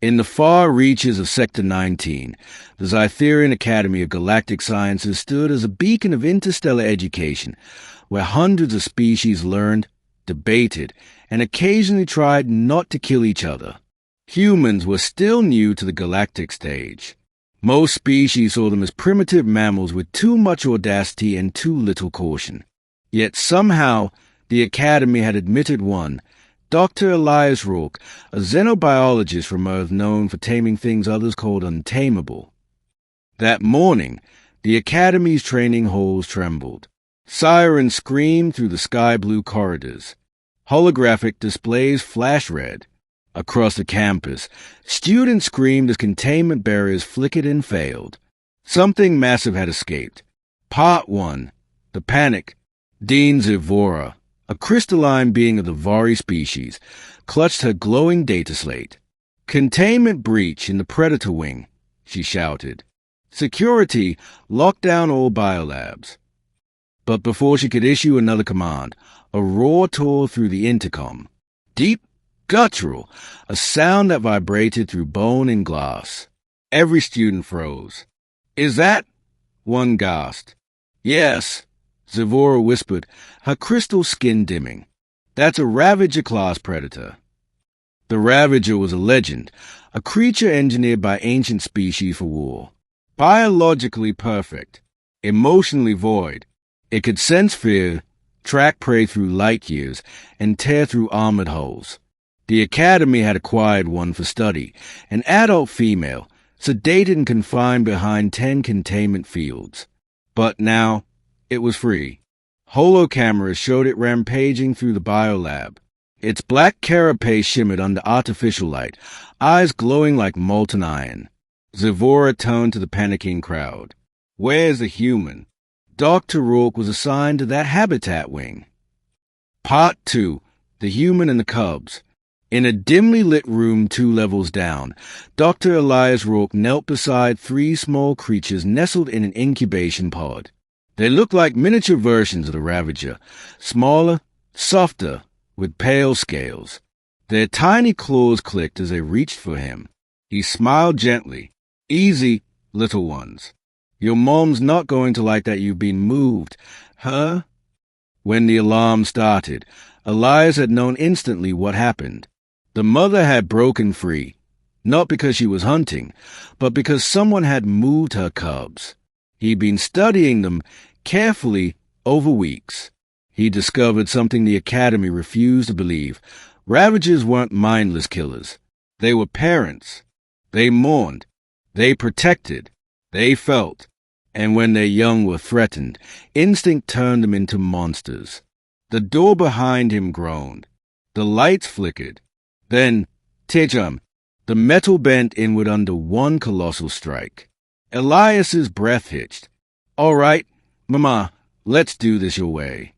In the far reaches of Sector 19, the Xytherion Academy of Galactic Sciences stood as a beacon of interstellar education, where hundreds of species learned, debated, and occasionally tried not to kill each other. Humans were still new to the galactic stage. Most species saw them as primitive mammals with too much audacity and too little caution. Yet somehow, the Academy had admitted one, Dr. Elias Rourke, a xenobiologist from Earth known for taming things others called untamable. That morning, the Academy's training halls trembled. Sirens screamed through the sky-blue corridors. Holographic displays flashed red. Across the campus, students screamed as containment barriers flickered and failed. Something massive had escaped. Part 1. The Panic. Dean Zivora, a crystalline being of the Vari species, clutched her glowing data slate. "Containment breach in the Predator wing," she shouted. "Security, lock down all biolabs." But before she could issue another command, a roar tore through the intercom. Deep, guttural, a sound that vibrated through bone and glass. Every student froze. "Is that?" one gasped. "Yes," Zivora whispered, her crystal skin dimming. "That's a Ravager-class predator." The Ravager was a legend, a creature engineered by ancient species for war. Biologically perfect, emotionally void, it could sense fear, track prey through light years, and tear through armored hulls. The Academy had acquired one for study, an adult female, sedated and confined behind 10 containment fields. But now, it was free. Holocameras showed it rampaging through the biolab. Its black carapace shimmered under artificial light, eyes glowing like molten iron. Zivora turned to the panicking crowd. "Where's the human?" Dr. Rourke was assigned to that habitat wing. Part 2. The Human and the Cubs. In a dimly lit room 2 levels down, Dr. Elias Rourke knelt beside 3 small creatures nestled in an incubation pod. They looked like miniature versions of the Ravager, smaller, softer, with pale scales. Their tiny claws clicked as they reached for him. He smiled gently. "Easy, little ones. Your mom's not going to like that you've been moved, huh?" When the alarm started, Elias had known instantly what happened. The mother had broken free, not because she was hunting, but because someone had moved her cubs. He'd been studying them carefully over weeks. He discovered something the Academy refused to believe. Ravagers weren't mindless killers. They were parents. They mourned. They protected. They felt. And when their young were threatened, instinct turned them into monsters. The door behind him groaned. The lights flickered. Then, tijum, the metal bent inward under one colossal strike. Elias's breath hitched. "All right, Mama, let's do this your way."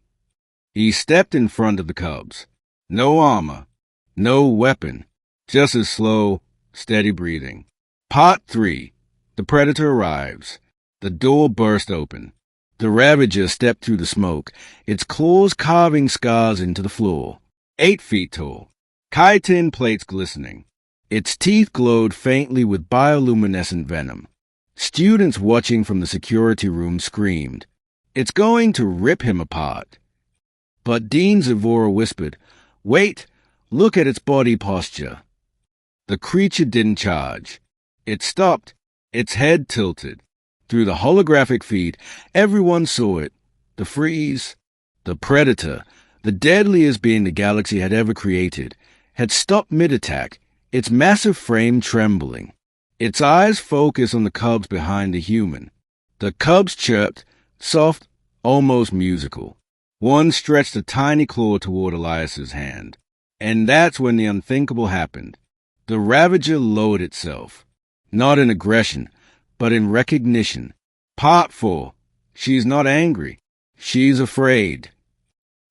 He stepped in front of the cubs. No armor, no weapon, just his slow, steady breathing. Part 3. The Predator arrives. The door burst open. The Ravager stepped through the smoke, its claws carving scars into the floor. 8 feet tall, chitin plates glistening. Its teeth glowed faintly with bioluminescent venom. Students watching from the security room screamed, "It's going to rip him apart." But Dean Zivora whispered, "Wait, look at its body posture." The creature didn't charge. It stopped, its head tilted. Through the holographic feed, everyone saw it. The freeze, the Predator, the deadliest being the galaxy had ever created, had stopped mid-attack, its massive frame trembling. Its eyes focused on the cubs behind the human. The cubs chirped, soft, almost musical. One stretched a tiny claw toward Elias's hand. And that's when the unthinkable happened. The Ravager lowered itself. Not in aggression, but in recognition. Part 4. She's not angry. She's afraid.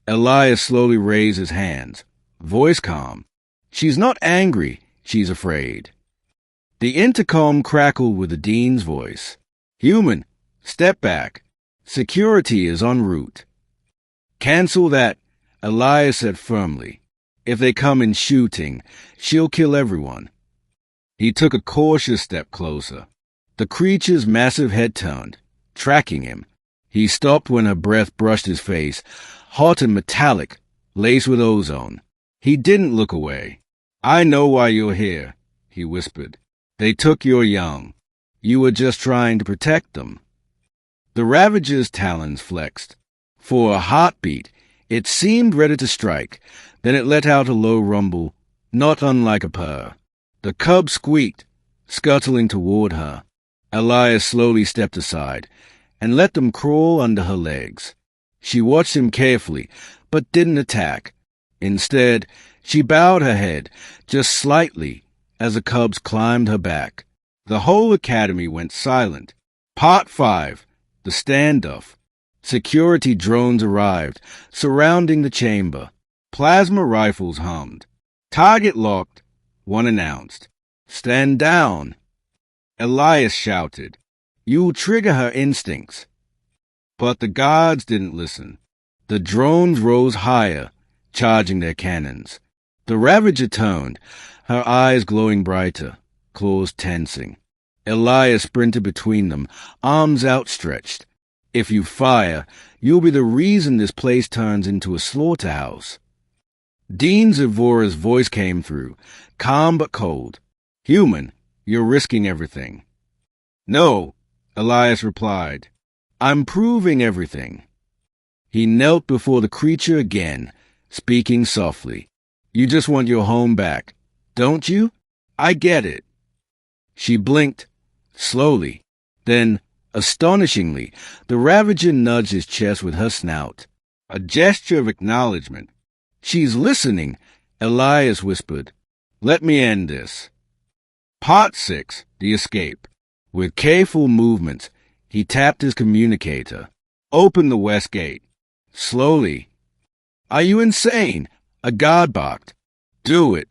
Elias slowly raised his hands, voice calm. She's not angry. She's afraid. The intercom crackled with the dean's voice. "Human, step back. Security is en route." "Cancel that," Elias said firmly. "If they come in shooting, she'll kill everyone." He took a cautious step closer. The creature's massive head turned, tracking him. He stopped when her breath brushed his face, hot and metallic, laced with ozone. He didn't look away. "I know why you're here," he whispered. "They took your young. You were just trying to protect them." The Ravager's talons flexed. For a heartbeat, it seemed ready to strike. Then it let out a low rumble, not unlike a purr. The cub squeaked, scuttling toward her. Elias slowly stepped aside and let them crawl under her legs. She watched him carefully, but didn't attack. Instead, she bowed her head, just slightly, as the cubs climbed her back. The whole academy went silent. Part 5. The Standoff. Security drones arrived, surrounding the chamber. Plasma rifles hummed. "Target locked," one announced. "Stand down." Elias shouted, "You'll trigger her instincts." But the guards didn't listen. The drones rose higher, charging their cannons. The Ravager turned, her eyes glowing brighter, claws tensing. Elias sprinted between them, arms outstretched. "If you fire, you'll be the reason this place turns into a slaughterhouse." Dean Zavora's voice came through, calm but cold. "Human, you're risking everything." "No," Elias replied. "I'm proving everything." He knelt before the creature again, speaking softly. "You just want your home back, don't you? I get it." She blinked, slowly. Then, astonishingly, the Ravager nudged his chest with her snout. A gesture of acknowledgement. "She's listening," Elias whispered. "Let me end this." Part 6. The Escape. With careful movements, he tapped his communicator. "Open the west gate." Slowly. "Are you insane?" a guard barked. "Do it,"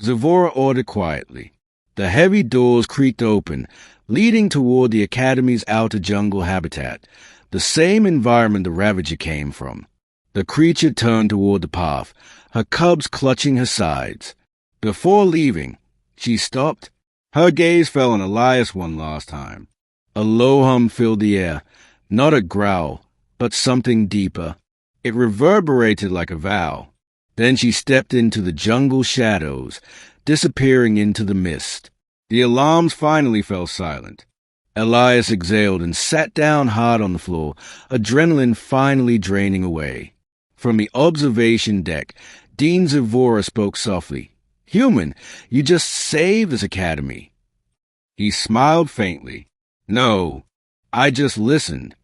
Zavora ordered quietly. The heavy doors creaked open, leading toward the Academy's outer jungle habitat, the same environment the Ravager came from. The creature turned toward the path, her cubs clutching her sides. Before leaving, she stopped. Her gaze fell on Elias one last time. A low hum filled the air, not a growl, but something deeper. It reverberated like a vow. Then she stepped into the jungle shadows, disappearing into the mist. The alarms finally fell silent. Elias exhaled and sat down hard on the floor, adrenaline finally draining away. From the observation deck, Dean Zavora spoke softly. "Human, you just saved this academy." He smiled faintly. "No, I just listened."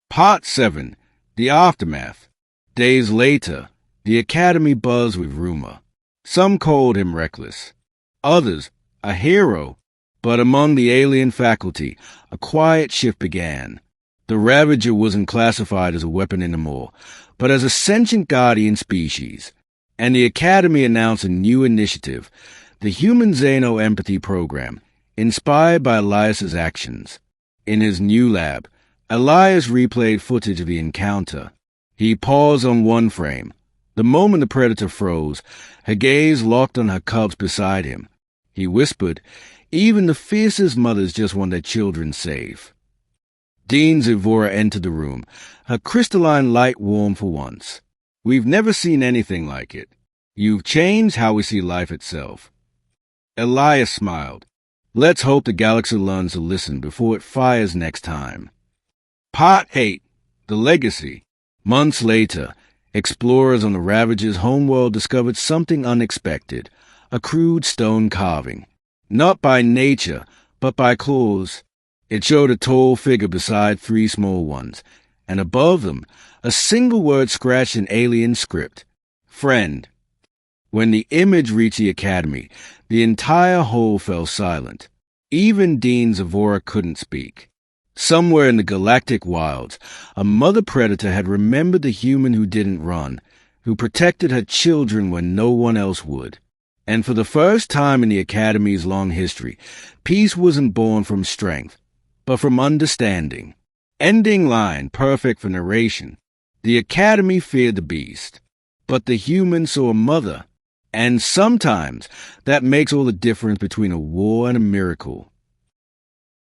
Part 7. The Aftermath. Days later, the academy buzzed with rumor. Some called him reckless. Others, a hero. But among the alien faculty, a quiet shift began. The Ravager wasn't classified as a weapon anymore, but as a sentient guardian species. And the Academy announced a new initiative, the humanempathy program, inspired by Elias's actions. In his new lab, Elias replayed footage of the encounter. He paused on one frame. The moment the predator froze, her gaze locked on her cubs beside him. He whispered, "Even the fiercest mothers just want their children safe." Dean Zavora entered the room, her crystalline light warm for once. "We've never seen anything like it. You've changed how we see life itself." Elias smiled. "Let's hope the galaxy learns to listen before it fires next time." Part 8. The Legacy. Months later, explorers on the Ravager's homeworld discovered something unexpected, a crude stone carving. Not by nature, but by claws. It showed a tall figure beside three small ones, and above them, a single word scratched in alien script, "Friend." When the image reached the Academy, the entire hall fell silent. Even Dean Zavora couldn't speak. Somewhere in the galactic wilds, a mother predator had remembered the human who didn't run, who protected her children when no one else would. And for the first time in the Academy's long history, peace wasn't born from strength, but from understanding. Ending line perfect for narration. The Academy feared the beast, but the human saw a mother. And sometimes that makes all the difference between a war and a miracle.